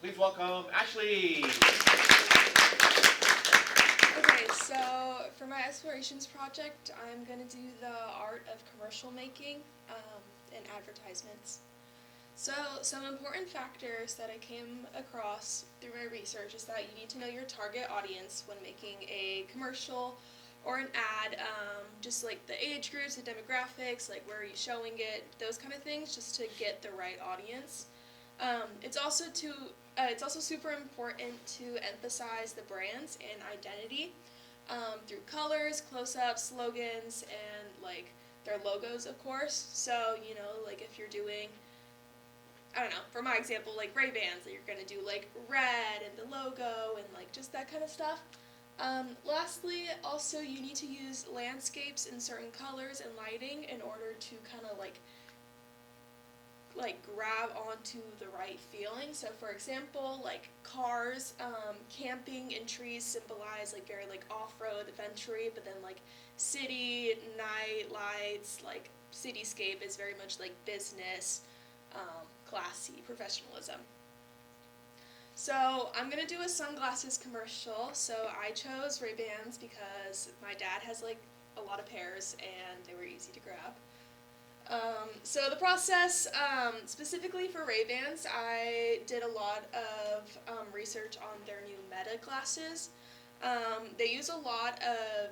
Please welcome Ashley. Okay, so for my explorations project, I'm going to do the art of commercial making and advertisements. So some important factors that I came across through my research is that you need to know your target audience when making a commercial or an ad, just like the age groups, the demographics, like where are you showing it, those kind of things, just to get the right audience. It's also super important to emphasize the brands and identity through colors, close-ups, slogans, and like their logos, of course. So like if you're doing, I don't know, for my example, like Ray-Bans, that you're gonna do like red and the logo and like just that kind of stuff. Lastly, also you need to use landscapes in certain colors and lighting in order to kind of like grab onto the right feeling. So for example, like cars, camping and trees symbolize like very like off-road adventure, but then like city, night lights, like cityscape is very much like business, classy, professionalism. So I'm gonna do a sunglasses commercial. So I chose Ray-Bans because my dad has like a lot of pairs and they were easy to grab. So the process, specifically for Ray-Bans, I did a lot of research on their new Meta glasses. They use a lot of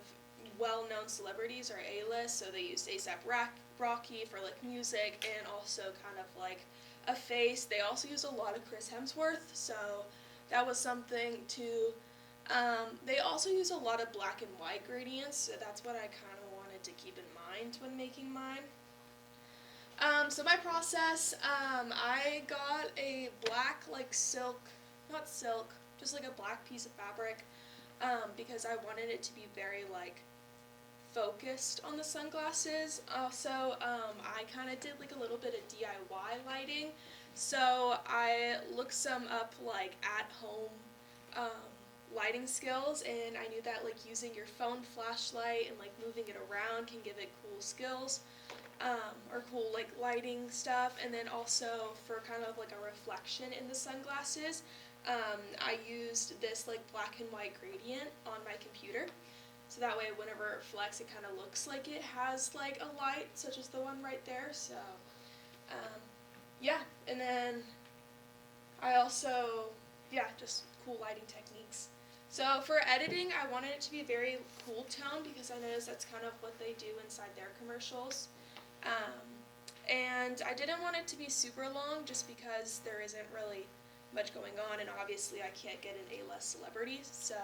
well-known celebrities or A-list, so they used A$AP Rocky for like music and also kind of like a face. They also used a lot of Chris Hemsworth, so that was something too. They also use a lot of black and white gradients, so that's what I kind of wanted to keep in mind when making mine. So my process, I got a black like silk, not silk, just like a black piece of fabric, because I wanted it to be very like focused on the sunglasses. Also, I kind of did like a little bit of DIY lighting, so I looked some up like at home lighting skills, and I knew that like using your phone flashlight and like moving it around can give it cool skills. Or cool like lighting stuff, and then also for kind of like a reflection in the sunglasses, I used this like black and white gradient on my computer, so that way whenever it reflects it kind of looks like it has like a light, such as the one right there. So yeah, and then I also, just cool lighting techniques. So for editing, I wanted it to be a very cool tone because I noticed that's kind of what they do inside their commercials. And I didn't want it to be super long just because there isn't really much going on, and obviously I can't get an A-list celebrity, so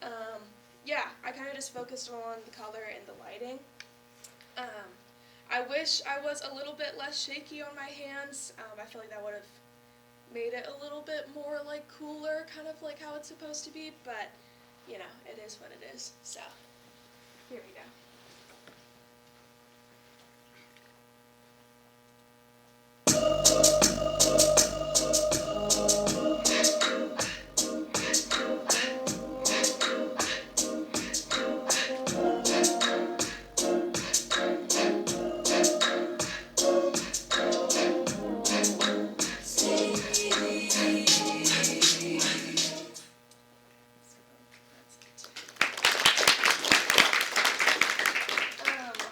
I kind of just focused on the color and the lighting. I wish I was a little bit less shaky on my hands. I feel like that would have made it a little bit more like cooler, kind of like how it's supposed to be, but it is what it is. So here we go.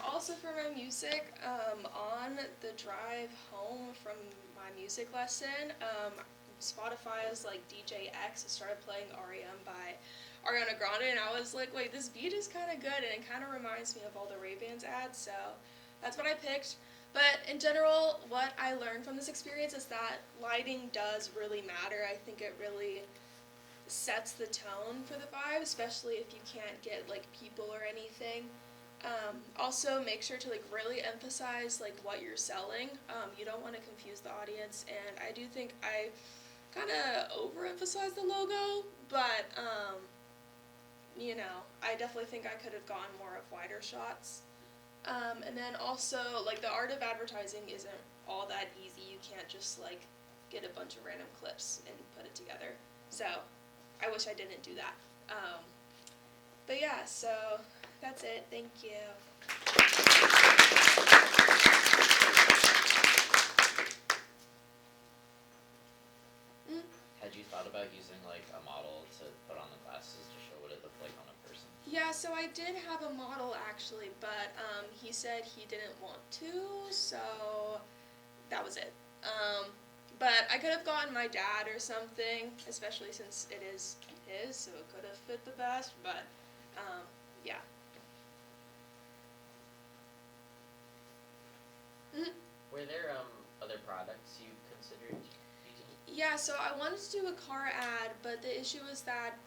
Also for my music, on the drive home from my music lesson, Spotify is like DJ X started playing REM by Ariana Grande, and I was like, wait, this beat is kind of good, and it kind of reminds me of all the Ray-Bans ads, so that's what I picked. But in general, what I learned from this experience is that lighting does really matter. I think it really sets the tone for the vibe, especially if you can't get like people or anything. Also, make sure to like really emphasize like what you're selling. You don't want to confuse the audience, and I do think I kind of overemphasized the logo, but I definitely think I could have gone more of wider shots. And then also, like, the art of advertising isn't all that easy. You can't just like get a bunch of random clips and put it together. So I wish I didn't do that. But yeah, so that's it. Thank you. Had you thought about using like a model to put on the glasses to show what it looked like on a person? Yeah, so I did have a model actually, but he said he didn't want to, so that was it. But I could have gotten my dad or something, especially since it is his, so it could have fit the best, but yeah. Mhm. Were there other products you considered using? Yeah, so I wanted to do a car ad, but the issue is that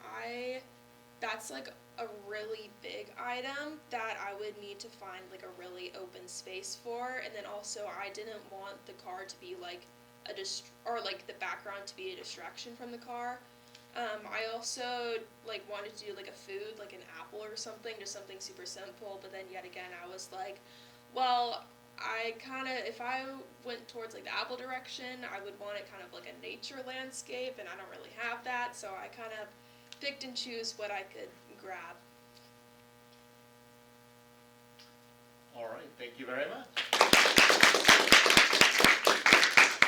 that's like a really big item that I would need to find like a really open space for, and then also I didn't want the car to be like or like the background to be a distraction from the car. I also like wanted to do like a food, like an apple or something, just something super simple, but then yet again I was like, well, I kind of, if I went towards like the apple direction, I would want it kind of like a nature landscape, and I don't really have that, so I kind of picked and choose what I could grab. All right, thank you very much.